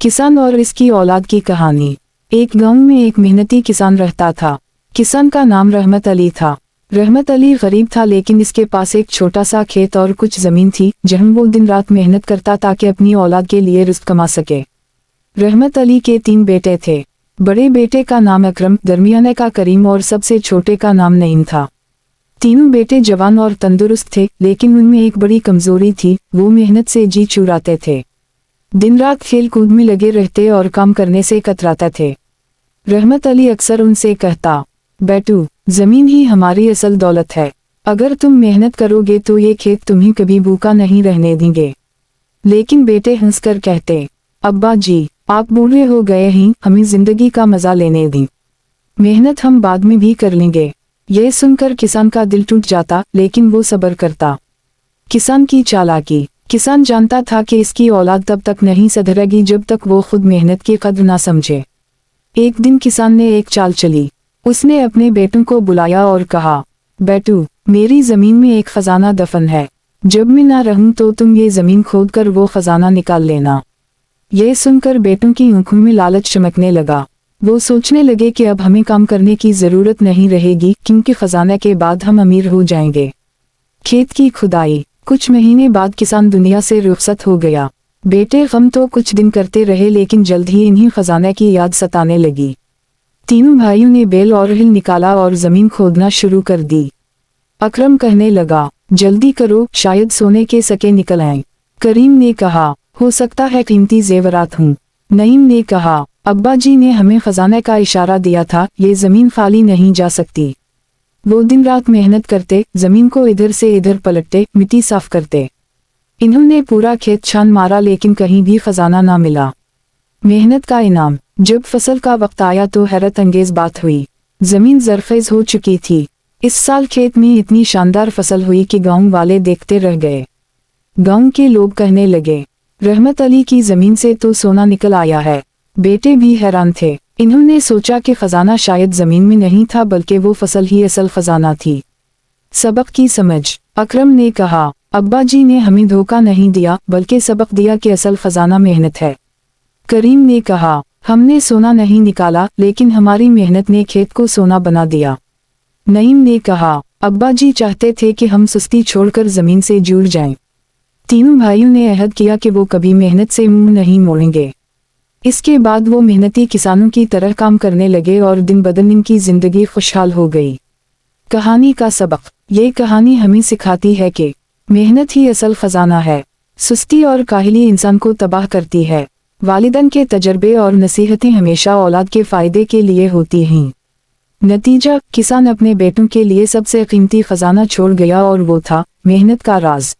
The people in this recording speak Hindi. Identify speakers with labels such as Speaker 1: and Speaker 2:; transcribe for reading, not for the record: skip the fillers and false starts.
Speaker 1: किसान और इसकी औलाद की कहानी। एक गांव में एक मेहनती किसान रहता था। किसान का नाम रहमत अली था। रहमत अली गरीब था, लेकिन इसके पास एक छोटा सा खेत और कुछ जमीन थी जहां वो दिन रात मेहनत करता ताकि अपनी औलाद के लिए रिस्क कमा सके। रहमत अली के 3 बेटे थे। बड़े बेटे का नाम अकरम, दरमियाने का करीम और सबसे छोटे का नाम नईम था। तीनों बेटे जवान और तंदुरुस्त थे, लेकिन उनमें एक बड़ी कमजोरी थी, वो मेहनत से जी चुराते थे। दिन रात खेल कूद में लगे रहते और काम करने से कतराते थे। रहमत अली अक्सर उनसे कहता, बेटू, जमीन ही हमारी असल दौलत है। अगर तुम मेहनत करोगे तो ये खेत तुम्हें कभी भूखा नहीं रहने देंगे। लेकिन बेटे हंसकर कहते, अब्बा जी, आप बूढ़े हो गए हैं, हमें जिंदगी का मजा लेने दें। मेहनत हम बाद में भी कर लेंगे। यह सुनकर किसान का दिल टूट जाता, लेकिन वो सब्र करता। किसान की चालाकी। किसान जानता था कि इसकी औलाद तब तक नहीं सुधरेगी जब तक वो खुद मेहनत की कद्र ना समझे। एक दिन किसान ने एक चाल चली। उसने अपने बेटों को बुलाया और कहा, बेटू, मेरी जमीन में एक खजाना दफन है। जब मैं ना रहूं तो तुम ये जमीन खोद कर वो खजाना निकाल लेना। यह सुनकर बेटों की आंखों में लालच चमकने लगा। वो सोचने लगे कि अब हमें काम करने की जरूरत नहीं रहेगी, क्योंकि खजाने के बाद हम अमीर हो जाएंगे। खेत की खुदाई। कुछ महीने बाद किसान दुनिया से रुखसत हो गया। बेटे गम तो कुछ दिन करते रहे, लेकिन जल्द ही इन्हीं खजाने की याद सताने लगी। तीनों भाइयों ने बेल और हिल निकाला और जमीन खोदना शुरू कर दी। अकरम कहने लगा, जल्दी करो, शायद सोने के सके निकल आए। करीम ने कहा, हो सकता है कीमती जेवरात हूँ। नईम ने कहा, अब्बा जी ने हमें खजाने का इशारा दिया था, ये जमीन खाली नहीं जा सकती। वो दिन रात मेहनत करते, जमीन को इधर से इधर पलटते, मिट्टी साफ करते। इन्होंने पूरा खेत छान मारा, लेकिन कहीं भी खजाना ना मिला। मेहनत का इनाम। जब फसल का वक्त आया तो हैरत अंगेज बात हुई। जमीन जरखेज हो चुकी थी। इस साल खेत में इतनी शानदार फसल हुई कि गांव वाले देखते रह गए। गांव के लोग कहने लगे, रहमत अली की जमीन से तो सोना निकल आया है। बेटे भी हैरान थे। इन्होंने सोचा कि खजाना शायद जमीन में नहीं था, बल्कि वो फसल ही असल खजाना थी। सबक की समझ। अकरम ने कहा, अब्बा जी ने हमें धोखा नहीं दिया, बल्कि सबक दिया कि असल खजाना मेहनत है। करीम ने कहा, हमने सोना नहीं निकाला, लेकिन हमारी मेहनत ने खेत को सोना बना दिया। नईम ने कहा, अब्बा जी चाहते थे कि हम सुस्ती छोड़कर जमीन से जुड़ जाएं। तीनों भाइयों ने अहद किया कि वो कभी मेहनत से मुंह नहीं मोड़ेंगे। इसके बाद वो मेहनती किसानों की तरह काम करने लगे और दिन बदन इनकी जिंदगी खुशहाल हो गई। कहानी का सबक। ये कहानी हमें सिखाती है कि मेहनत ही असल खजाना है। सुस्ती और काहली इंसान को तबाह करती है। वालिदैन के तजर्बे और नसीहतें हमेशा औलाद के फायदे के लिए होती हैं। नतीजा, किसान अपने बेटों के लिए सबसे कीमती खजाना छोड़ गया, और वो था मेहनत का राज।